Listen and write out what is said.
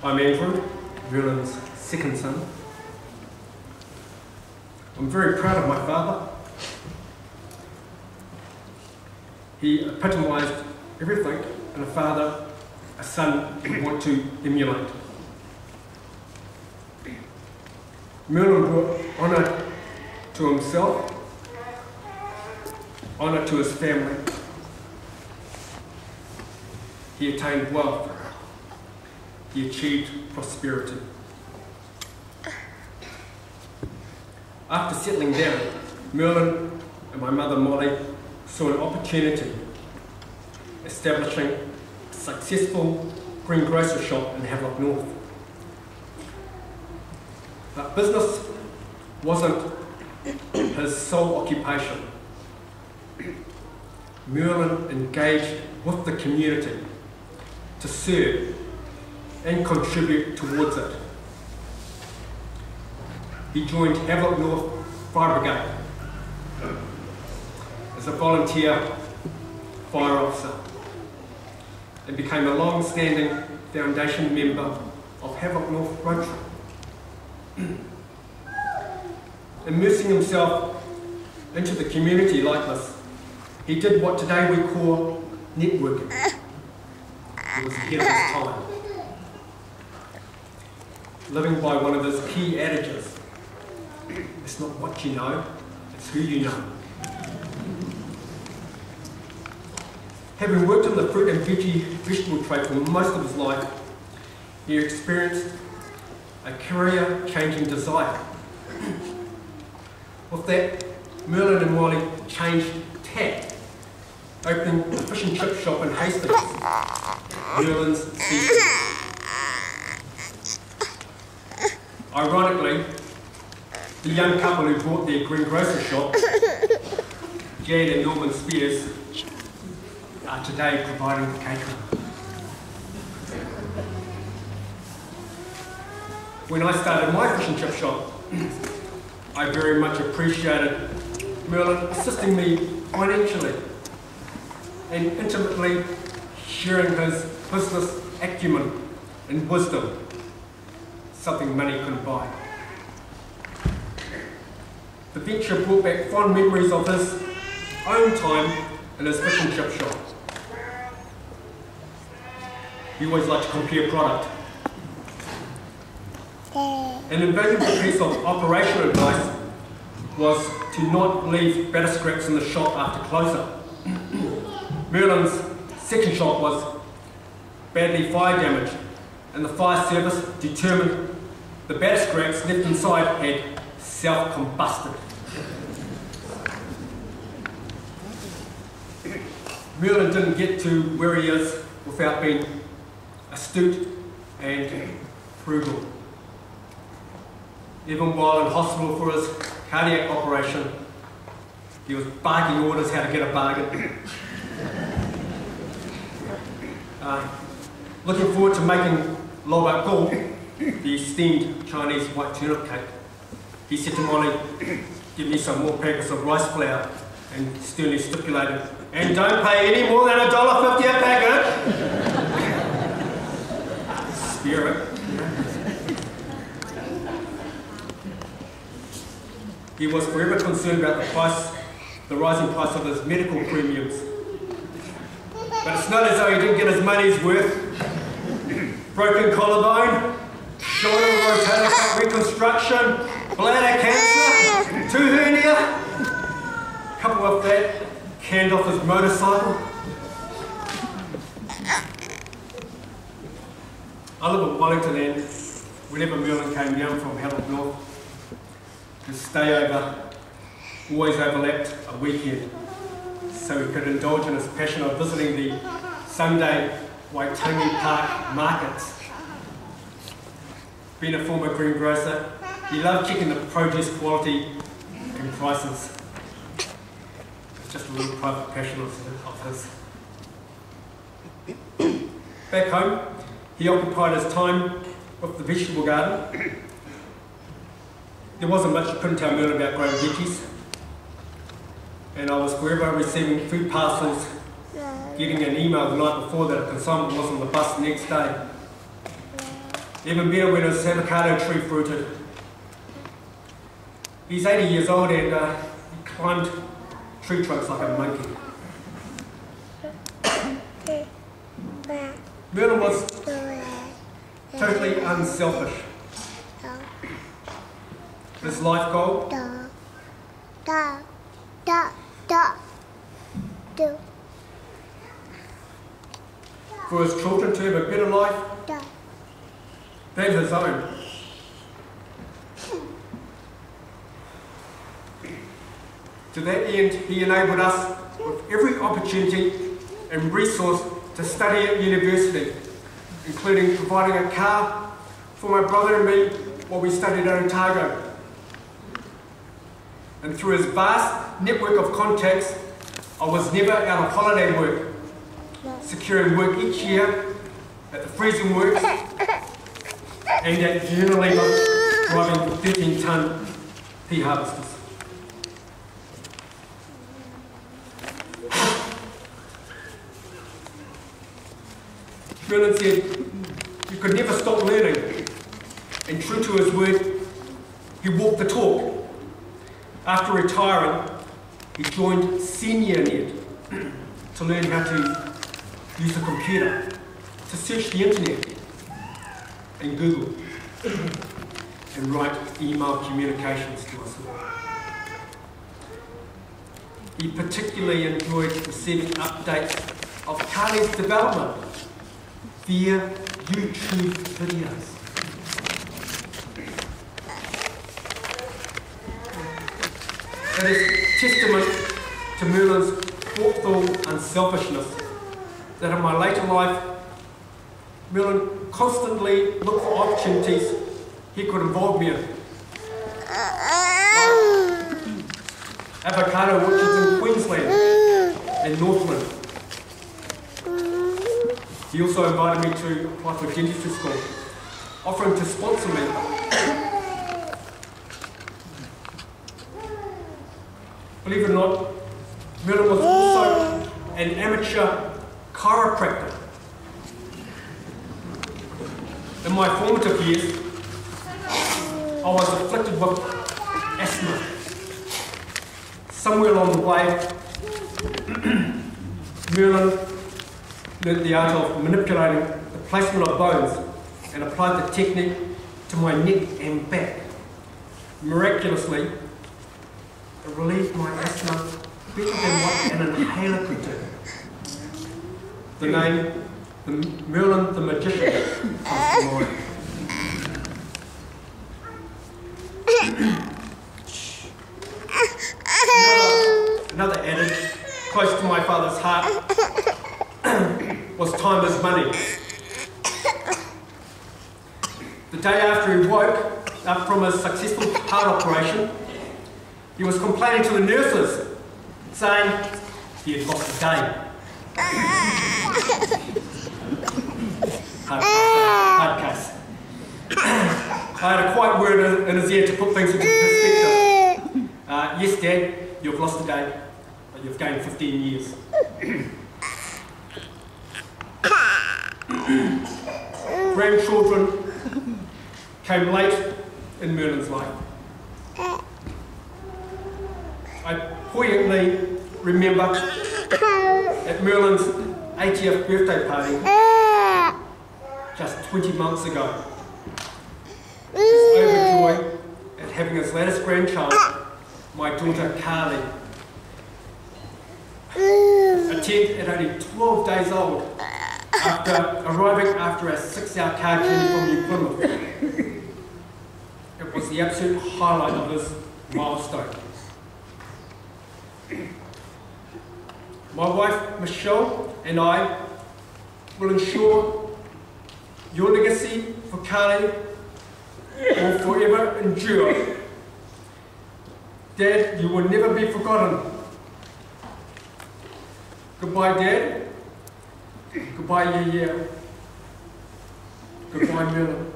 I'm Andrew, Merlin's second son. I'm very proud of my father. He epitomised everything in a father a son would want to emulate. Merlin brought honour to himself, honour to his family. He attained wealth. He achieved prosperity. After settling down, Merlin and my mother Molly saw an opportunity establishing a successful greengrocer shop in Havelock North. But business wasn't his sole occupation. Merlin engaged with the community to serve and contribute towards it. He joined Havelock North Fire Brigade as a volunteer fire officer and became a long-standing foundation member of Havelock North Rotary. Immersing himself into the community like this, he did what today we call networking. He was ahead of his time, living by one of his key adages: it's not what you know, it's who you know. Having worked in the fruit and vegetable trade for most of his life, he experienced a career-changing desire. With that, Merlin and Molly changed tack, opening a fish and chip shop in Hastings, Merlin's Seafood. Ironically, the young couple who bought their greengrocer shop, Jan and Norman Spears, are today providing the catering. When I started my fish and chip shop, I very much appreciated Merlin assisting me financially and intimately sharing his business acumen and wisdom, something money couldn't buy. The venture brought back fond memories of his own time in his fish and chip shop. He always liked to compare product. An invaluable piece of operational advice was to not leave batter scraps in the shop after close-up. Merlin's second shop was badly fire damaged, and the fire service determined the batter scraps left inside had self-combusted. Merlin didn't get to where he is without being astute and frugal. Even while in hospital for his cardiac operation, he was barking orders how to get a bargain. Looking forward to making lobak gul, the esteemed Chinese white turnip cake. He said to Molly, "Give me some more packets of rice flour," and sternly stipulated, "And don't pay any more than $1.50 a packet." Spirit. He was forever concerned about the rising price of his medical premiums. But it's not as though he didn't get his money's worth. Broken collarbone, shoulder rotator cuff reconstruction, bladder cancer, tooth hernia. Couple with that, canned off his motorcycle. I live in Wellington, and whenever Merlin came down from Havelock North, his stay over always overlapped a weekend, so he could indulge in his passion of visiting the Sunday Waitangi Park markets. Being a former greengrocer, he loved checking the produce quality and prices. It's just a little private passion of his. Back home, he occupied his time with the vegetable garden. There wasn't much you couldn't tell Merlin about growing veggies, and I was forever receiving food parcels, getting an email the night before that a consignment was on the bus the next day. Even better when his avocado tree fruited. He's 80 years old and he climbed tree trunks like a monkey. Merlin was totally unselfish. His life goal? For his children to have a better life than his own. To that end, he enabled us with every opportunity and resource to study at university, including providing a car for my brother and me while we studied at Otago. And through his vast network of contacts, I was never out of holiday work, securing work each year at the freezing works and at Unilever, driving 13-tonne pea harvesters. Merlin said, "You could never stop learning," and true to his word, he walked the talk. After retiring, he joined Senior Net to learn how to use a computer, to search the internet and Google, and write email communications to us all. He particularly enjoyed receiving updates of Carly's development via YouTube videos. It is testament to Merlin's thoughtful unselfishness that in my later life, Merlin constantly looked for opportunities he could involve me in. Like avocado orchards in Queensland and Northland. He also invited me to apply for dentistry school, offering to sponsor me. Believe it or not, Merlin was also an amateur chiropractor. In my formative years, I was afflicted with asthma. Somewhere along the way, Merlin learned the art of manipulating the placement of bones and applied the technique to my neck and back. Miraculously, it relieved my asthma better than what an inhaler could do. The name, Merlin the Magician, comes to mind. Another adage close to my father's heart was time is money. The day after he woke up from his successful heart operation, he was complaining to the nurses, saying he had lost a day. Hard case. I had a quiet word in his ear to put things into perspective. Yes, Dad, you've lost a day, but you've gained 15 years. Grandchildren came late in Merlin's life. I poignantly remember at Merlin's 80th birthday party just 20 months ago. He was overjoyed at having his latest grandchild, my daughter Carly, attend at only 12 days old after arriving after a 6-hour car journey from New Plymouth. It was the absolute highlight of this milestone. My wife Michelle and I will ensure your legacy for Carly will forever endure. Dad, you will never be forgotten. Goodbye, Dad. Goodbye, Yaya. Goodbye, Merlin.